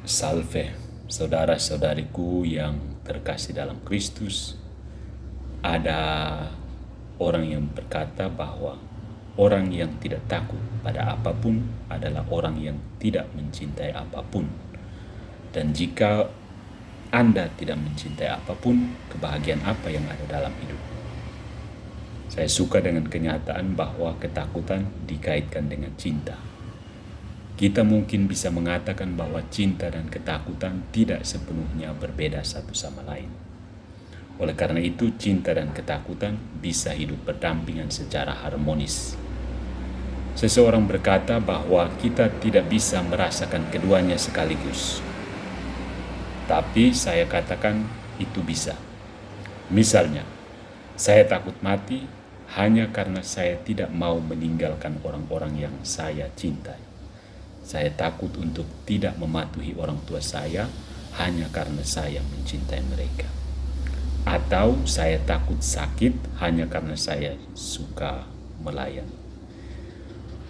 Salve, saudara-saudariku yang terkasih dalam Kristus. Ada orang yang berkata bahwa orang yang tidak takut pada apapun adalah orang yang tidak mencintai apapun. Dan jika Anda tidak mencintai apapun, kebahagiaan apa yang ada dalam hidup? Saya suka dengan kenyataan bahwa ketakutan dikaitkan dengan cinta. Kita mungkin bisa mengatakan bahwa cinta dan ketakutan tidak sepenuhnya berbeda satu sama lain. Oleh karena itu, cinta dan ketakutan bisa hidup berdampingan secara harmonis. Seseorang berkata bahwa kita tidak bisa merasakan keduanya sekaligus. Tapi saya katakan itu bisa. Misalnya, saya takut mati hanya karena saya tidak mau meninggalkan orang-orang yang saya cintai. Saya takut untuk tidak mematuhi orang tua saya hanya karena saya mencintai mereka. Atau saya takut sakit hanya karena saya suka melayani.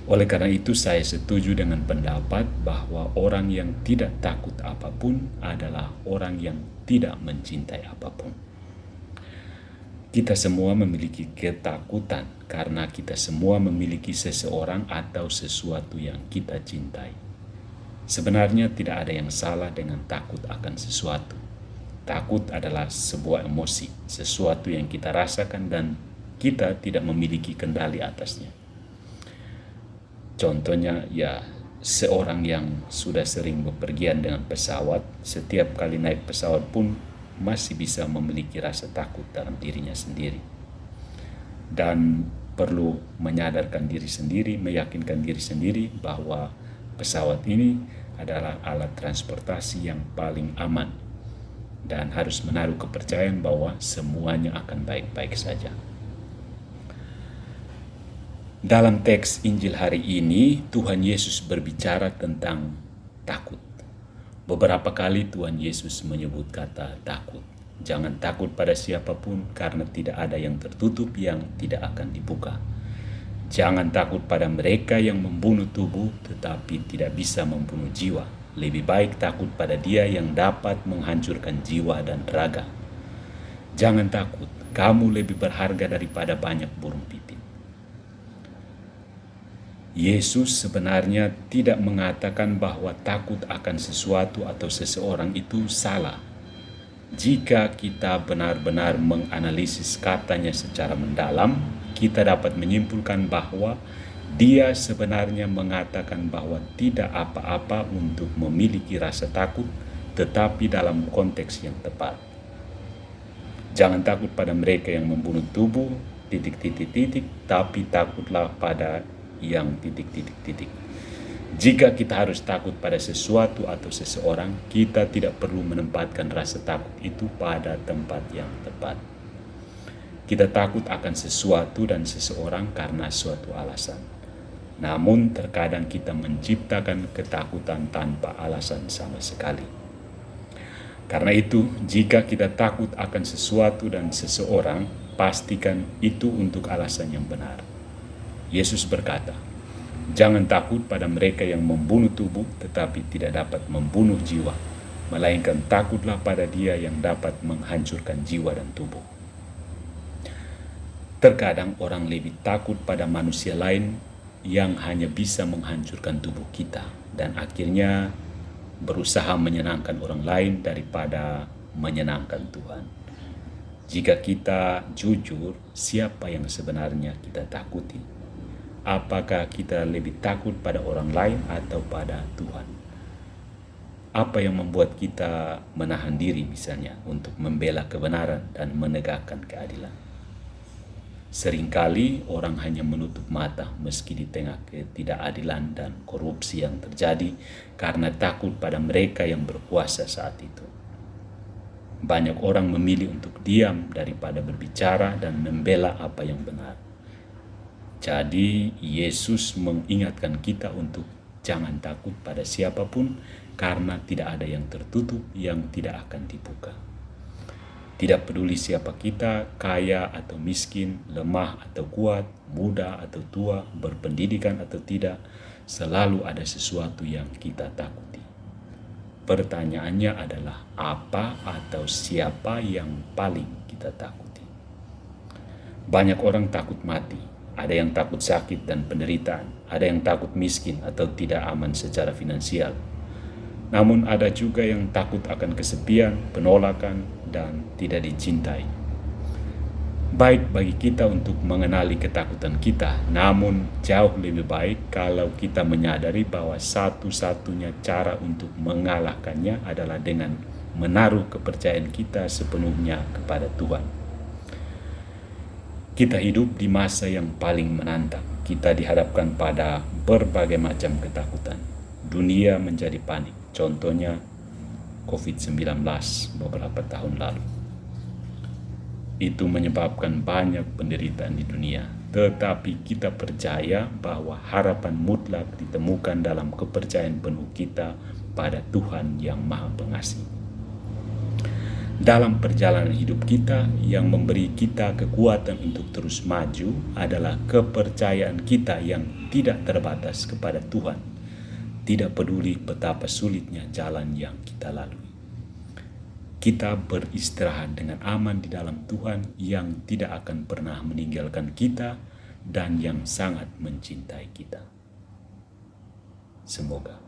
Oleh karena itu saya setuju dengan pendapat bahwa orang yang tidak takut apapun adalah orang yang tidak mencintai apapun. Kita semua memiliki ketakutan karena kita semua memiliki seseorang atau sesuatu yang kita cintai. Sebenarnya tidak ada yang salah dengan takut akan sesuatu. Takut adalah sebuah emosi, sesuatu yang kita rasakan dan kita tidak memiliki kendali atasnya. Contohnya, seorang yang sudah sering bepergian dengan pesawat, setiap kali naik pesawat pun masih bisa memiliki rasa takut dalam dirinya sendiri. Dan perlu menyadarkan diri sendiri, meyakinkan diri sendiri bahwa pesawat ini adalah alat transportasi yang paling aman dan harus menaruh kepercayaan bahwa semuanya akan baik-baik saja. Dalam teks Injil hari ini, Tuhan Yesus berbicara tentang takut. Beberapa kali Tuhan Yesus menyebut kata takut. Jangan takut pada siapapun karena tidak ada yang tertutup yang tidak akan dibuka. Jangan takut pada mereka yang membunuh tubuh tetapi tidak bisa membunuh jiwa. Lebih baik takut pada Dia yang dapat menghancurkan jiwa dan raga. Jangan takut, kamu lebih berharga daripada banyak burung pipit. Yesus sebenarnya tidak mengatakan bahwa takut akan sesuatu atau seseorang itu salah. Jika kita benar-benar menganalisis katanya secara mendalam, kita dapat menyimpulkan bahwa Dia sebenarnya mengatakan bahwa tidak apa-apa untuk memiliki rasa takut, tetapi dalam konteks yang tepat. Jangan takut pada mereka yang membunuh tubuh, tapi takutlah pada yang Jika kita harus takut pada sesuatu atau seseorang, kita tidak perlu menempatkan rasa takut itu pada tempat yang tepat. Kita takut akan sesuatu dan seseorang karena suatu alasan. Namun terkadang kita menciptakan ketakutan tanpa alasan sama sekali. Karena itu, jika kita takut akan sesuatu dan seseorang, pastikan itu untuk alasan yang benar. Yesus berkata, jangan takut pada mereka yang membunuh tubuh tetapi tidak dapat membunuh jiwa, melainkan takutlah pada Dia yang dapat menghancurkan jiwa dan tubuh. Terkadang orang lebih takut pada manusia lain yang hanya bisa menghancurkan tubuh kita dan akhirnya berusaha menyenangkan orang lain daripada menyenangkan Tuhan. Jika kita jujur, siapa yang sebenarnya kita takuti? Apakah kita lebih takut pada orang lain atau pada Tuhan? Apa yang membuat kita menahan diri misalnya untuk membela kebenaran dan menegakkan keadilan? Seringkali orang hanya menutup mata meski di tengah ketidakadilan dan korupsi yang terjadi karena takut pada mereka yang berkuasa saat itu. Banyak orang memilih untuk diam daripada berbicara dan membela apa yang benar. Jadi Yesus mengingatkan kita untuk jangan takut pada siapapun karena tidak ada yang tertutup yang tidak akan dibuka. Tidak peduli siapa kita, kaya atau miskin, lemah atau kuat, muda atau tua, berpendidikan atau tidak, selalu ada sesuatu yang kita takuti. Pertanyaannya adalah apa atau siapa yang paling kita takuti? Banyak orang takut mati, ada yang takut sakit dan penderitaan, ada yang takut miskin atau tidak aman secara finansial. Namun ada juga yang takut akan kesepian, penolakan, dan tidak dicintai. Baik bagi kita untuk mengenali ketakutan kita, namun jauh lebih baik kalau kita menyadari bahwa satu-satunya cara untuk mengalahkannya adalah dengan menaruh kepercayaan kita sepenuhnya kepada Tuhan. Kita hidup di masa yang paling menantang. Kita dihadapkan pada berbagai macam ketakutan. Dunia menjadi panik. Contohnya COVID-19 beberapa tahun lalu. Itu menyebabkan banyak penderitaan di dunia. Tetapi kita percaya bahwa harapan mutlak ditemukan dalam kepercayaan penuh kita pada Tuhan yang Maha Pengasih. Dalam perjalanan hidup kita, yang memberi kita kekuatan untuk terus maju adalah kepercayaan kita yang tidak terbatas kepada Tuhan. Tidak peduli betapa sulitnya jalan yang kita lalui. Kita beristirahat dengan aman di dalam Tuhan yang tidak akan pernah meninggalkan kita dan yang sangat mencintai kita. Semoga